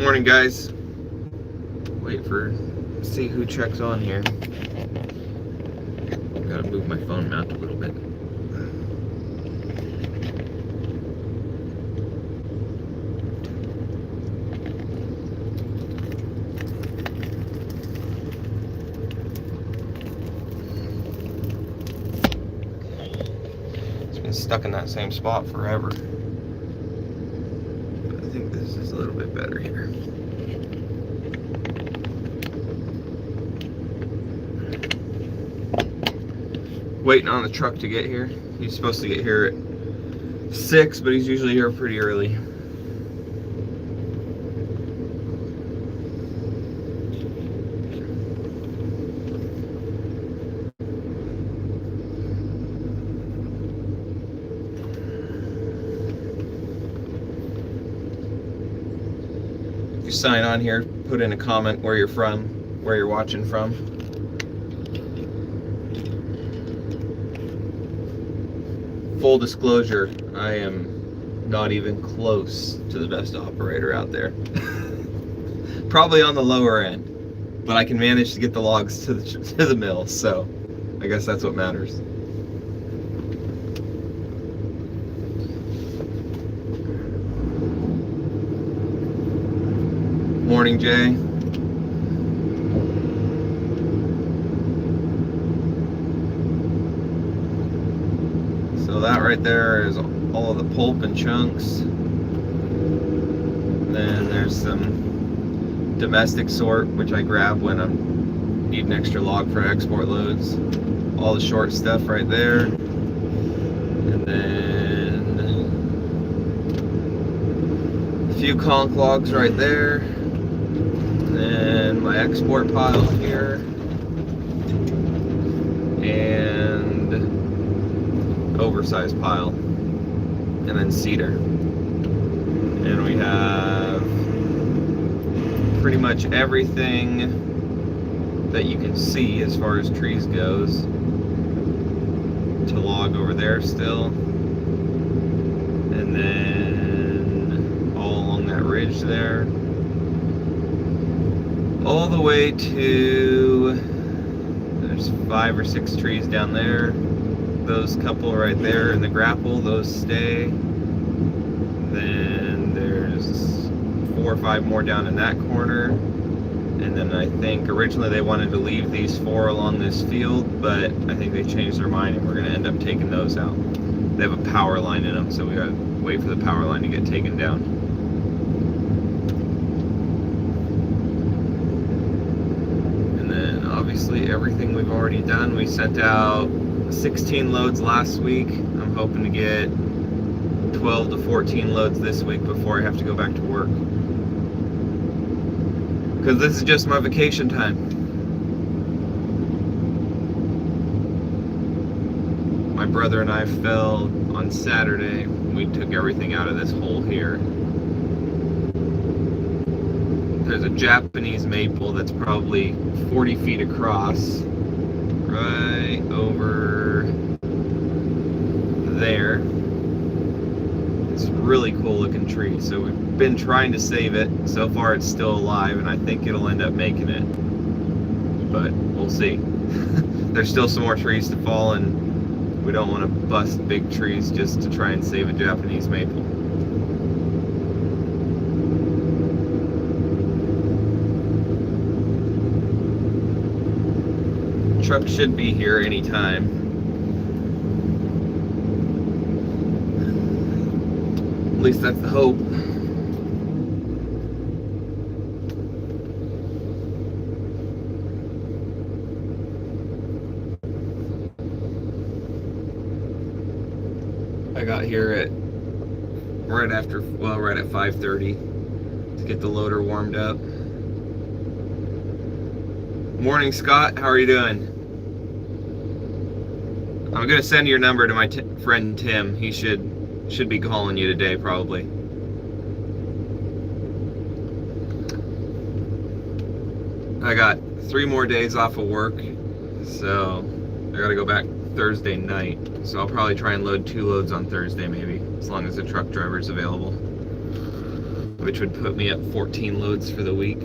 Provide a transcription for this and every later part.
Morning, guys. See who checks on here. Gotta move my phone mount a little bit. It's been stuck in that same spot forever. But I think this is a little bit better here. Waiting on the truck to get here. He's supposed to get here at 6, but he's usually here pretty early. If you sign on here, put in a comment where you're from, where you're watching from. Full disclosure, I am not even close to the best operator out there. Probably on the lower end, but I can manage to get the logs to the mill, so I guess that's what matters. Morning, Jay. So that right there is all of the pulp and chunks. Then there's some domestic sort, which I grab when I need an extra log for export loads. All the short stuff right there. And then a few conch logs right there. And my export pile here. And oversized pile, and then cedar. And we have pretty much everything that you can see as far as trees goes to log over there still, and then all along that ridge there, all the way to, there's 5 or 6 trees down there. Those couple right there in the grapple, those stay. Then there's 4 or 5 more down in that corner. And then I think originally they wanted to leave these 4 along this field, but I think they changed their mind and we're gonna end up taking those out. They have a power line in them, so we gotta wait for the power line to get taken down. And then obviously everything we've already done. We sent out 16 loads last week. I'm hoping to get 12 to 14 loads this week before I have to go back to work. Because this is just my vacation time. My brother and I fell on Saturday. We took everything out of this hole here. There's a Japanese maple that's probably 40 feet across. Right over there. It's a really cool looking tree. So we've been trying to save it. So far it's still alive and I think it'll end up making it. But we'll see. There's still some more trees to fall and we don't want to bust big trees just to try and save a Japanese maple. Truck should be here anytime. At least that's the hope. I got here at right at 5:30 to get the loader warmed up. Morning, Scott. How are you doing? I'm gonna send your number to my friend Tim. He should be calling you today probably. I got 3 more days off of work, so I gotta go back Thursday night. So I'll probably try and load 2 loads on Thursday maybe, as long as the truck driver's available. which would put me at 14 loads for the week,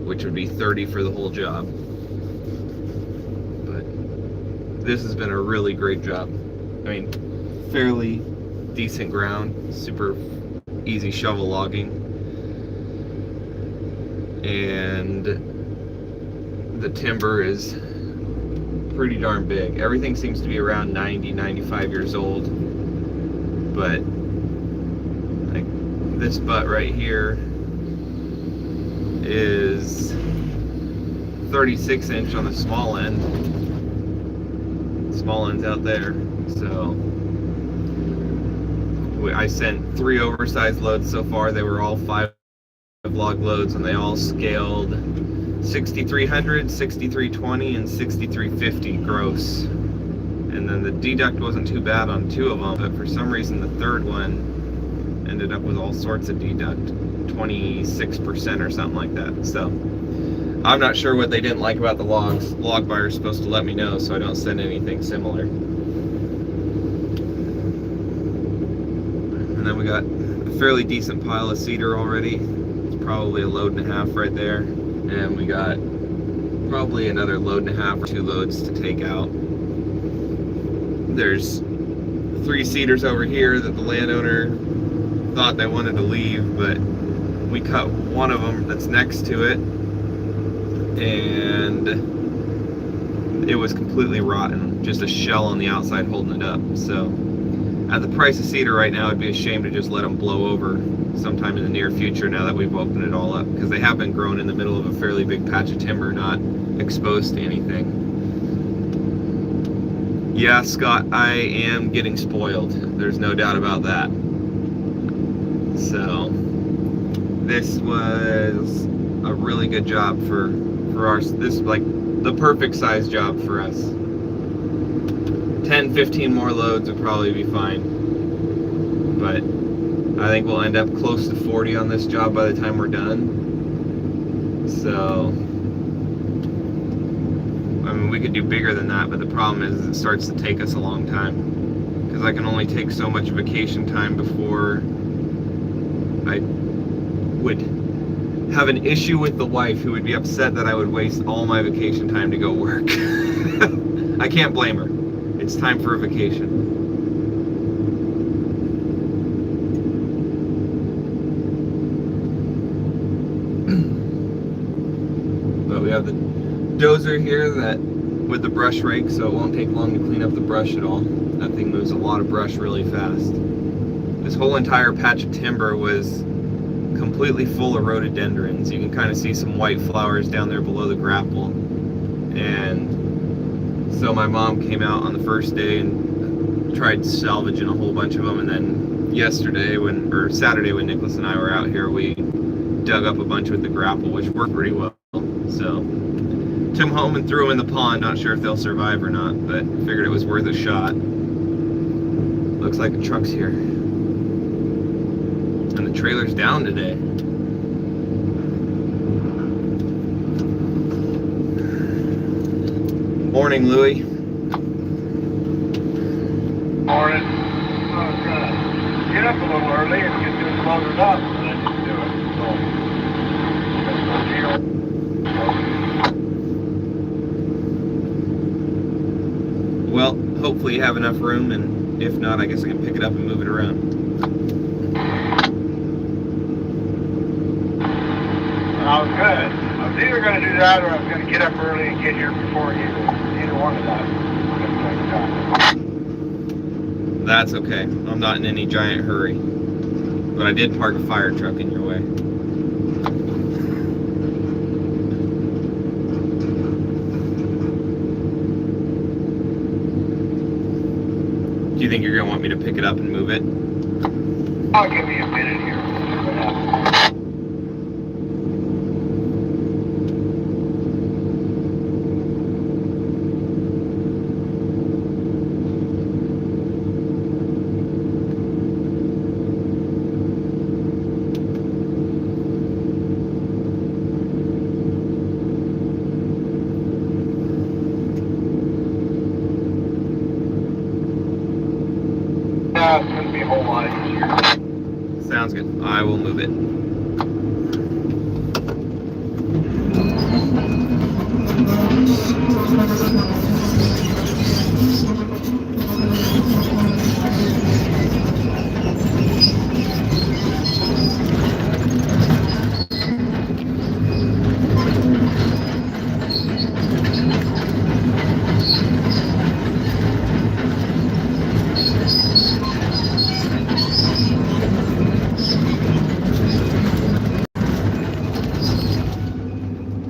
which would be 30 for the whole job. But this has been a really great job. I mean, fairly decent ground, super easy shovel logging, and the timber is pretty darn big. Everything seems to be around 90, 95 years old, but like this butt right here is 36 inch on the small end. Small end's out there. So I sent 3 oversized loads so far. They were all 5 log loads, and they all scaled 6,300, 6,320, and 6,350 gross. And then the deduct wasn't too bad on 2 of them, but for some reason the third one ended up with all sorts of deduct, 26% or something like that. So I'm not sure what they didn't like about the logs. Log buyer's supposed to let me know so I don't send anything similar. And then we got a fairly decent pile of cedar already. It's probably a load and a half right there. And we got probably another load and a half or 2 loads to take out. There's 3 cedars over here that the landowner thought they wanted to leave, but we cut one of them that's next to it, and it was completely rotten, just a shell on the outside holding it up. So at the price of cedar right now, it'd be a shame to just let them blow over sometime in the near future now that we've opened it all up, because they have been grown in the middle of a fairly big patch of timber, not exposed to anything. Yeah, Scott, I am getting spoiled. There's no doubt about that. So this was a really good job for our, this is like the perfect size job for us. 10, 15 more loads would probably be fine. But I think we'll end up close to 40 on this job by the time we're done. So, I mean, we could do bigger than that, but the problem is it starts to take us a long time. Because I can only take so much vacation time before I would have an issue with the wife, who would be upset that I would waste all my vacation time to go work. I can't blame her. It's time for a vacation. But we have the dozer here that with the brush rake, so it won't take long to clean up the brush at all. That thing moves a lot of brush really fast. This whole entire patch of timber was completely full of rhododendrons. You can kind of see some white flowers down there below the grapple. And so my mom came out on the first day and tried salvaging a whole bunch of them, and then yesterday or Saturday when Nicholas and I were out here, we dug up a bunch with the grapple, which worked pretty well. So took them home and threw them in the pond. Not sure if they'll survive or not, but figured it was worth a shot. Looks like the truck's here. And the trailer's down today. Morning, Louie. Morning. Oh, God. Get up a little early and get this loaded up, and then just do it. So, that's no deal. Well, hopefully you have enough room, and if not, I guess I can pick it up and move it around. I was good. I was either going to do that or I was going to get up early and get here before either one of that. That's okay. I'm not in any giant hurry. But I did park a fire truck in your way. Do you think you're going to want me to pick it up and move it? I'll give me a minute here. It's going to be a whole lot easier. Sounds good. I will move it.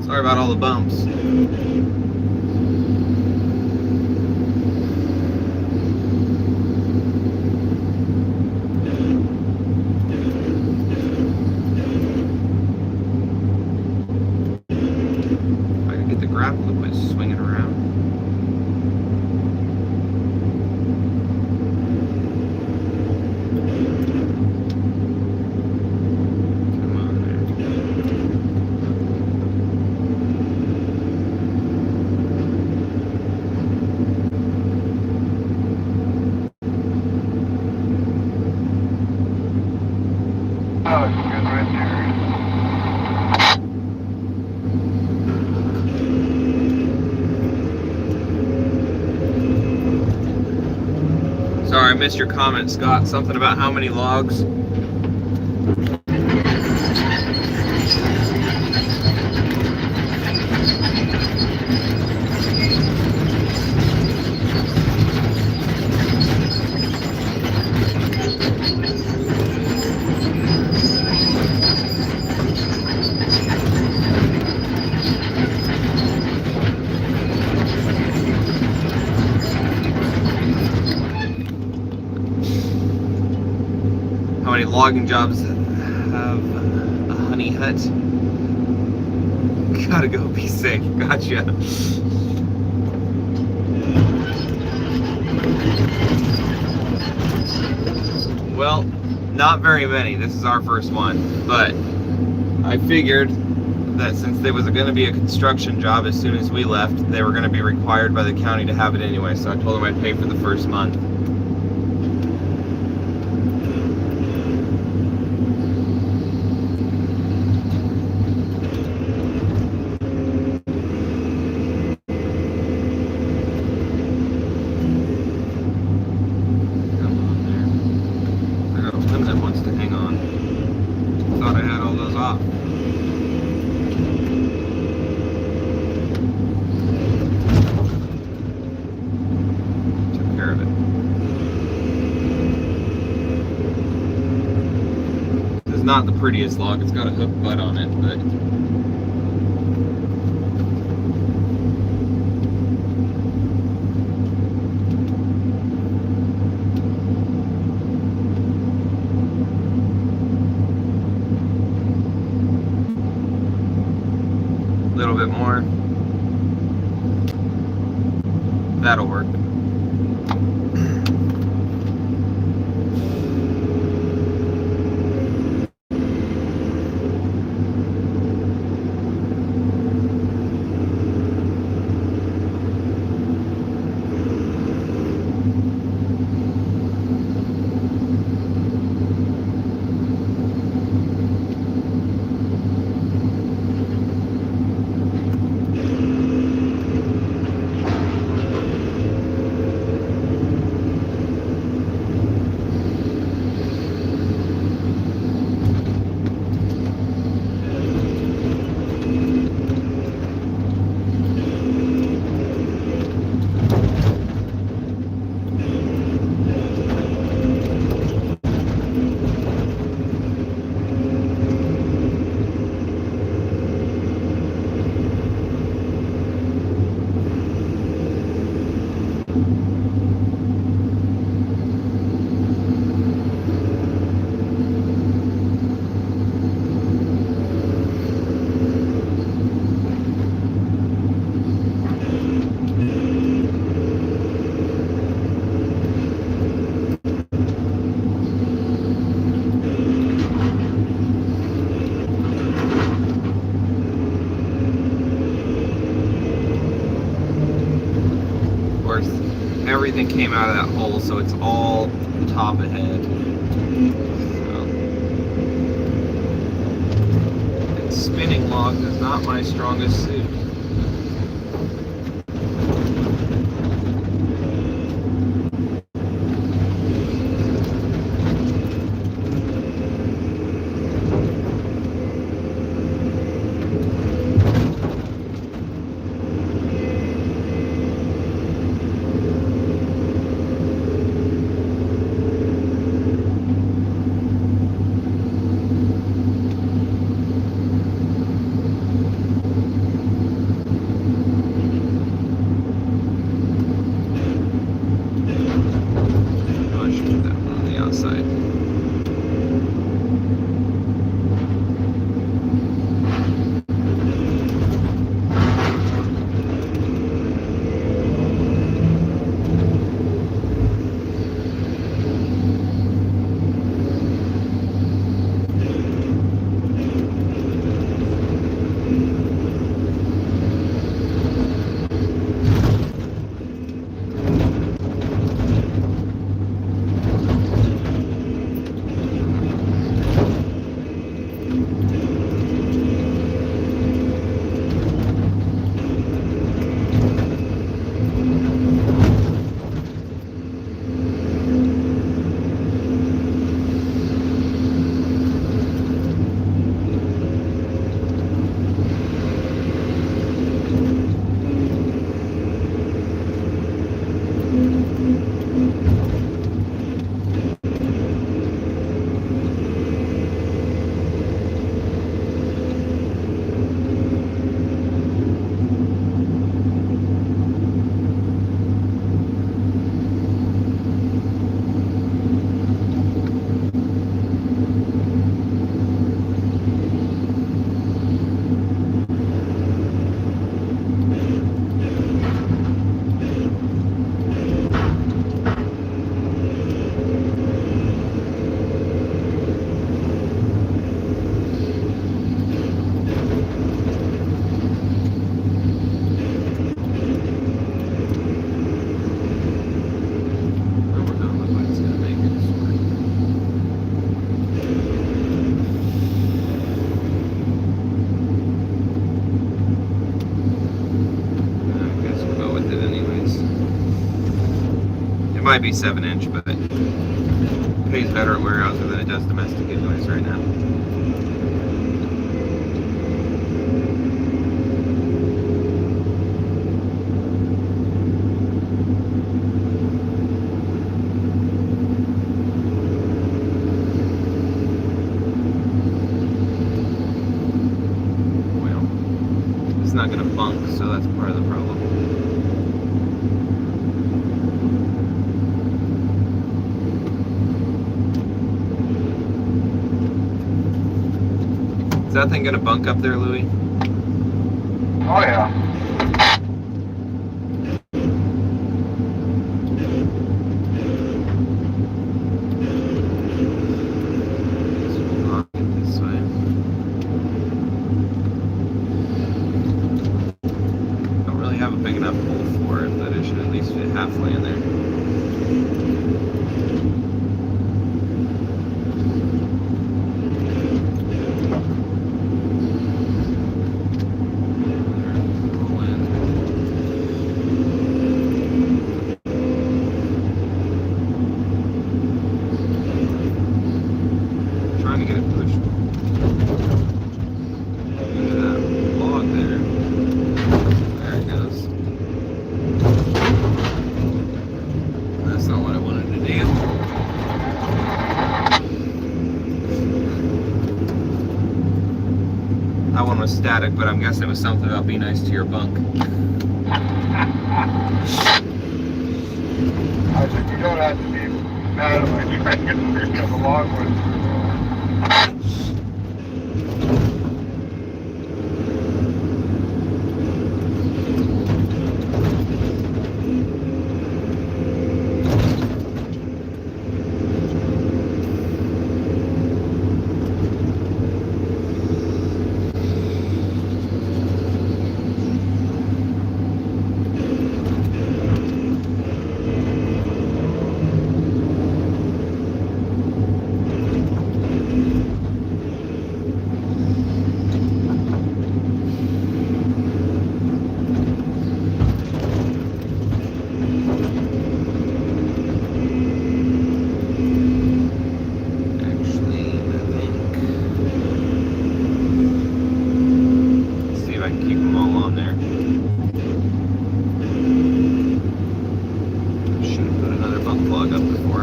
Sorry about all the bumps. If I can get the grapple to quit swinging around. Come on Oh, it's good right there. Sorry, I missed your comment, Scott. Something about how many logs? How many logging jobs have a honey hut? Gotta go be safe. Gotcha. Well, not very many. This is our first one. But I figured that since there was going to be a construction job as soon as we left, they were going to be required by the county to have it anyway. So I told them I'd pay for the first month. Not the prettiest log, it's got a hook butt on it, but a little bit more. That'll work. Everything came out of that hole, so it's all top ahead. So. spinning logs is not my strongest suit. Might be 7-inch, but it pays better at Weyerhaeuser than it does domestic anyways right now. Well, it's not going to bunk, so that's part of the problem. Is that thing gonna bunk up there, Louie? Oh yeah. This way. Don't really have a big enough hole for it, but it should at least fit halfway in there. Static, but I'm guessing it was something about being nice to your bunk. I said, you don't have to be mad at my train to come along with.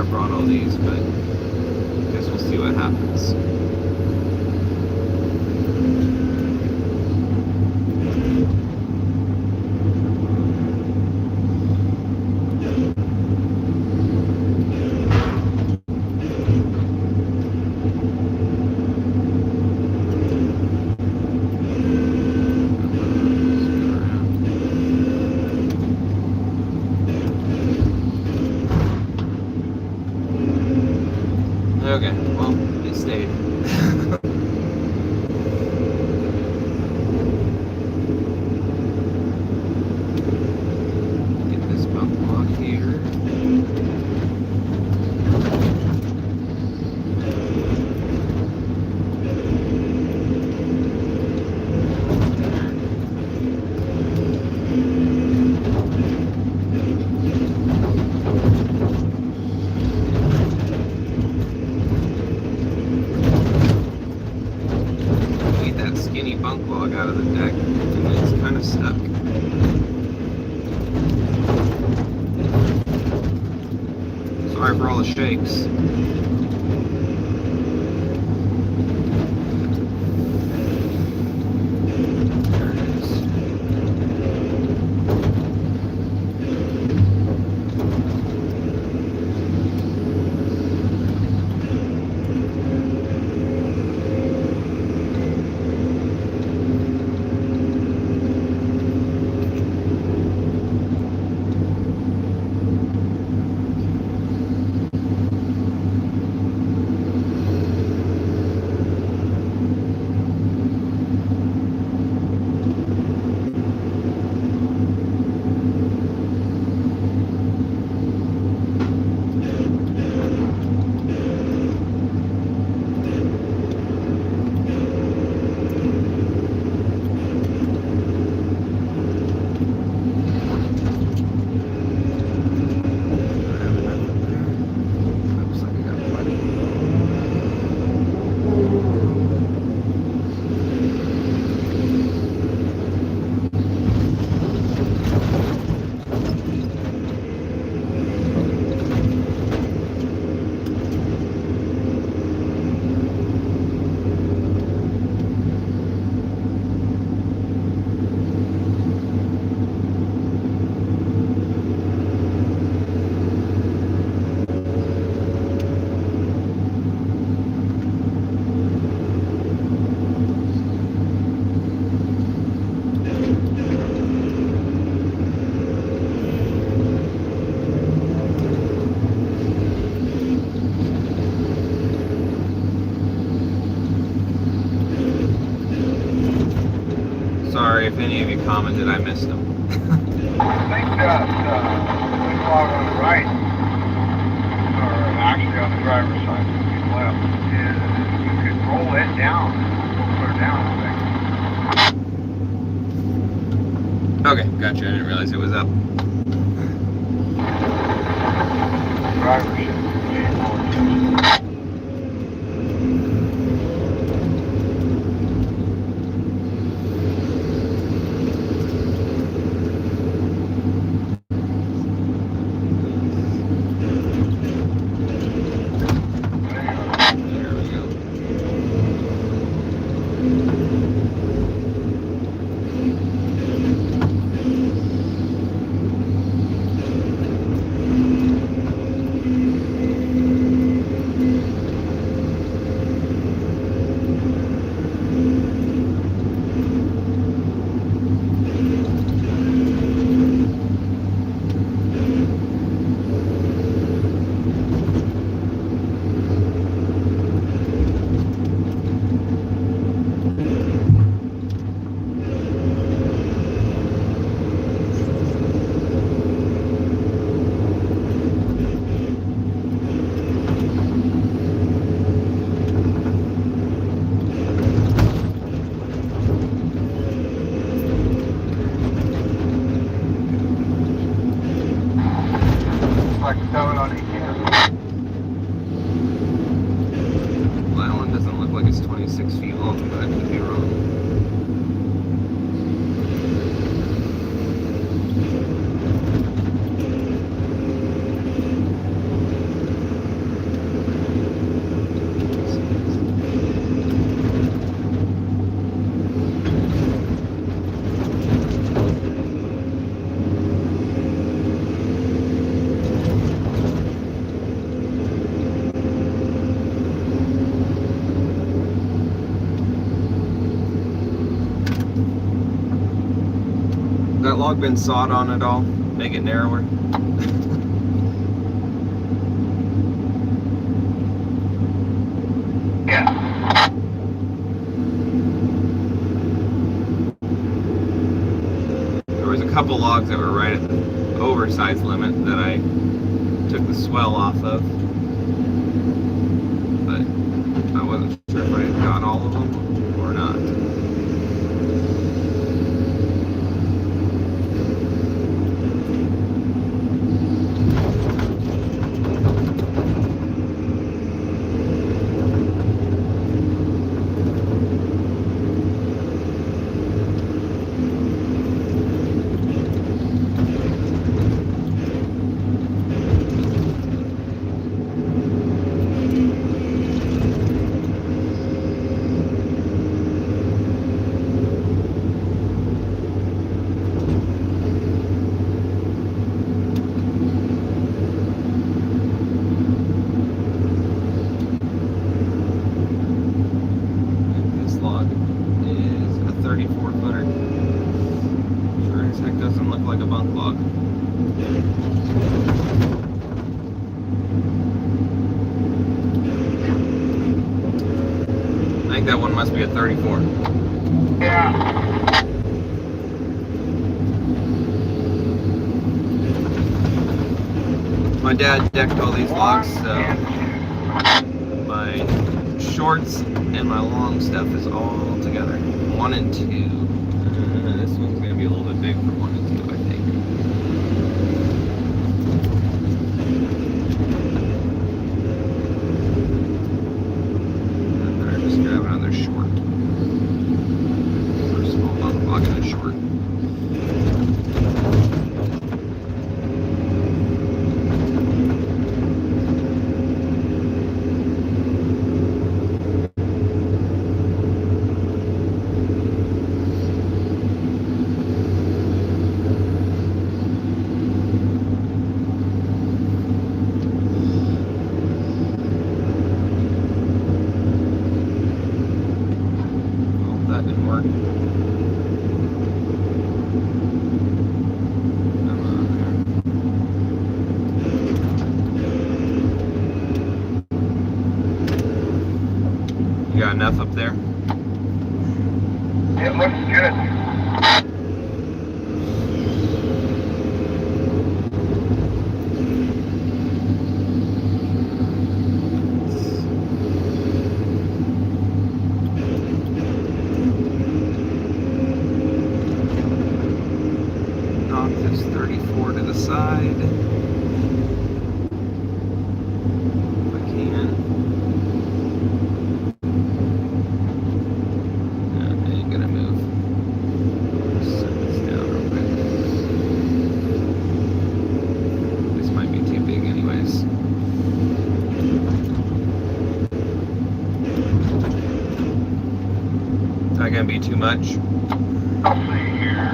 I brought all these, but I guess we'll see what happens. Okay, well, it stayed. Get this bump block here. Skinny bunk log out of the deck, and it's kind of stuck. Sorry for all the shakes. There it is. Sorry if any of you commented, I missed them. I think that this log on the right, or actually on the driver's side, left, is you could roll it down, put it down, I think. Okay, gotcha. I didn't realize it was up. Driver should be There we go. like 7 on each end. Well, that one doesn't look like it's 26 feet long, but I could be wrong. log been sawed on at all? Make it narrower? Yeah. There was a couple logs that were right at the oversized limit that I took the swell off of, but I wasn't sure if I had got all of them or not. This log is a 34 footer. Sure as heck doesn't look like a bunk log. I think that one must be a 34. Yeah. My dad decked all these logs, so my shorts and my long stuff is all together. 1 and 2. This one's gonna be a little bit big for 1 and 2, I think. I better just grab another short. Or small log and a short. That didn't work. Come on there. You got enough up there? It looks good. Knock this 34 to the side. If I can. No, it ain't gonna move. Set this down real quick. This might be too big anyways. Is that gonna be too much? I'll see here.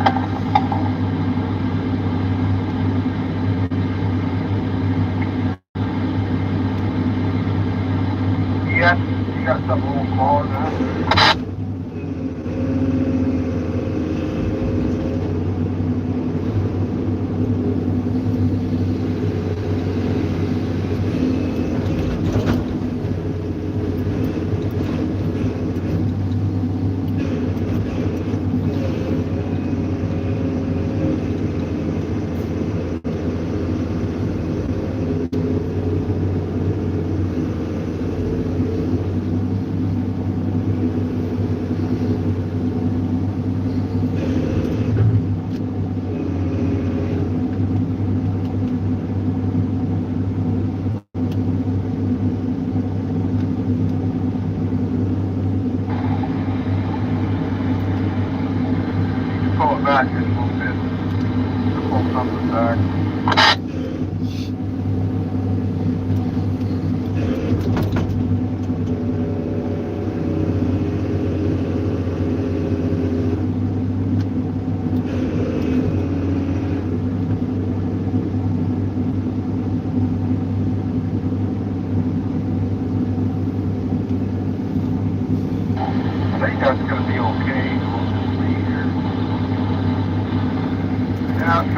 Yes, you got some little smaller now.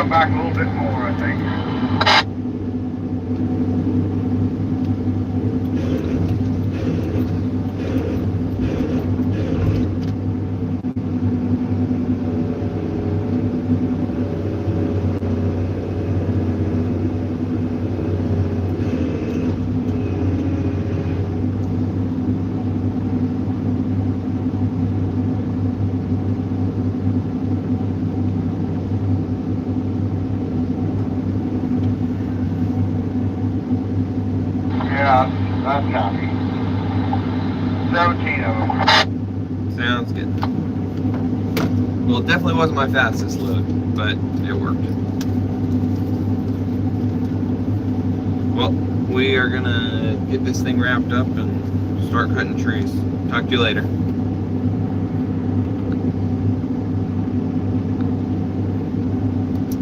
come back a little bit more, I think. Yeah, that's happy. 17 of them. Sounds good. Well, it definitely wasn't my fastest load, but it worked. Well, we are gonna get this thing wrapped up and start cutting trees. Talk to you later.